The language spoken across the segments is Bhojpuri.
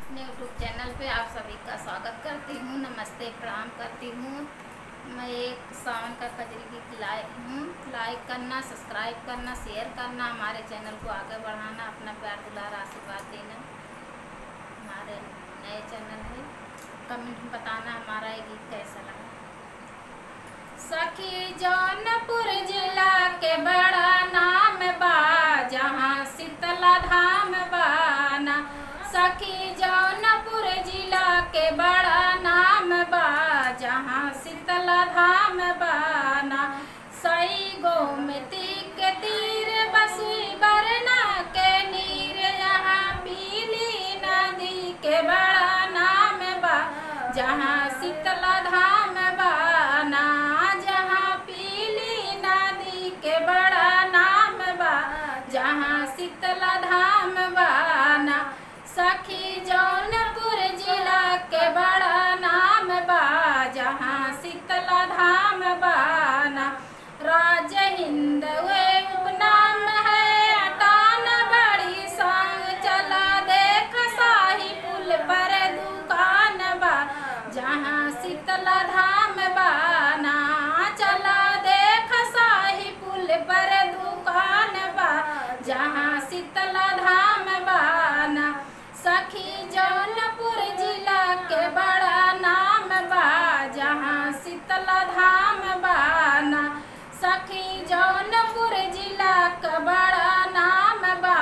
अपने यूट्यूब चैनल पे आप सभी का स्वागत करती हूँ। नमस्ते, प्रणाम करती हूँ। मैं एक सावन का कजरी गीत लाई हूँ। लाइक करना, सब्सक्राइब करना, शेयर करना, हमारे चैनल को आगे बढ़ाना, अपना प्यार दुलार आशीर्वाद देना। हमारे नए चैनल है, कमेंट में बताना हमारा ये गीत कैसा लगा। सखी जौनपुर जिला के बड़ा नाम बा, जहाँ शीतला धाम बाना। सखी जौनपुर जिला के बड़ा नाम बा, जहाँ शीतला धाम बाना। सई गोमती के तीर बसुई बरना के नीर, यहाँ पीली नदी के बड़ा नाम बा, जहाँ शीतला धाम बाना। जहाँ पीली नदी के बड़ा नाम बा, जहाँ शीतला धाम बाना। सखी जौनपुर जिला के बड़ा नाम बा, जहाँ शीतला धाम बाना। राज हिंद वे उपनाम है, अटान बड़ी सांग चला देख शाही पुल पर दुकान बा, जहाँ शीतला धाम बाना। चला देख शाही पुल पर दुकान बा, जहाँ शीतला धाम बाना। सखी जौनपुर जिला के बड़ा नाम बा, जहाँ शीतला धाम बाना। सखी जौनपुर जिला का बड़ा नाम बा,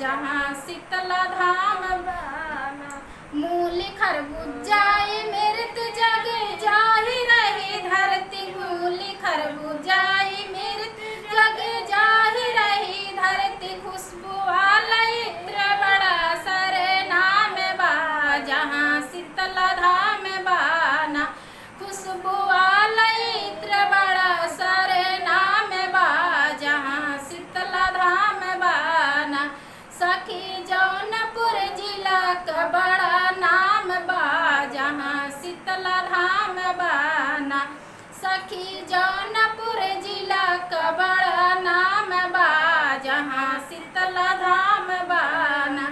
जहाँ शीतला धाम बाना। मूली खरबूजाई मृत जग जाहि रही धरती, मूली खरबूजाई मृत जग जाहि रही धरती। खुशबू वाला इत्र बड़ा सरे नाम बा, जहाँ शीतला धाम बाना। खुशबू वाला इत्र बड़ा सरे नाम बा, जहाँ शीतला धाम बाना। सखी जौनपुर जिला का बड़ा नाम बा, जहाँ शीतला धाम बाना। सखी जौनपुर जिला का बड़ा नाम बा, जहाँ शीतला धाम बाना।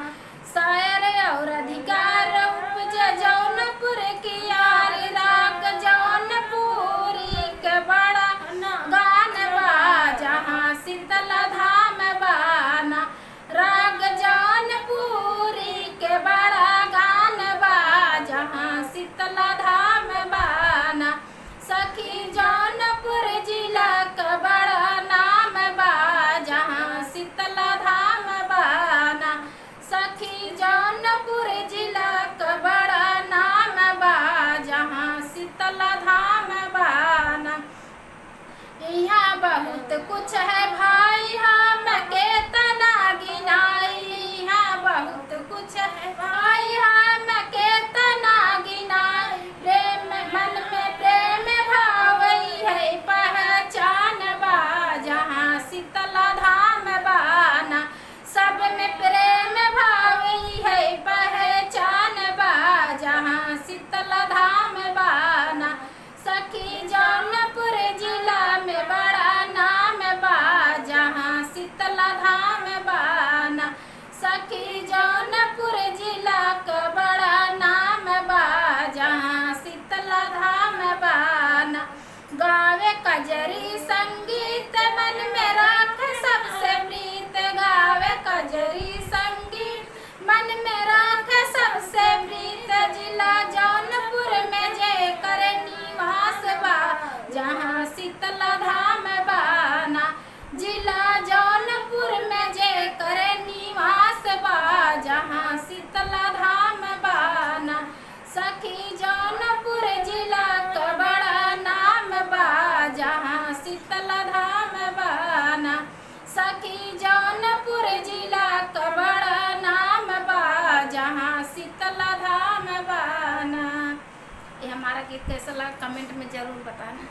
शायर और अधिकार उपज जौनपुर की यार, राग जौनपुरी के बड़ा गान बा, जहाँ शीतला धाम बाना। राग जौनपुरी के बड़ा गान बा, जहाँ शीतला धाम बाना। सखी जौनपुर जिला का बड़ा नाम बा, जहाँ शीतला धाम बाना। सखी जौनपुर जिला का बड़ा नाम बा, जहाँ शीतला धाम बाना। यहाँ बहुत कुछ है भाई, हम केतना गिनाई। यहाँ बहुत कुछ है भाई, हम केतना गिनाई। प्रेम मन में प्रेम भावई है पहचान बा, जहाँ शीतला धाम बाना। सब में प्रेम भावई है पहचान बा, जहाँ शीतला धाम बाना। सखी जौनपुर जिला में बड़ा नाम बा, जहाँ शीतला धाम बाना। सखी जौनपुर जिला का बड़ा नाम बा, जहाँ शीतला धाम बाना। गावे कजरी संगीत मन में राख सबसे प्रीत, गावे कजरी संगीत मन में राख सबसे प्रीत। जिला जौनपुर में जय कर निवास बा, जहाँ शीतला धाम बाना। जिला जौनपुर में जय कर निवास बा, जहाँ शीतला धाम बाना। सखी जौनपुर जिला का बड़ा नाम बा, जहाँ शीतला धाम बाना। सखी जौनपुर जिला का बड़ा नाम बा, जहाँ शीतला धाम बाना। ये हमारा गीत कैसा लगा कमेंट में ज़रूर बताना।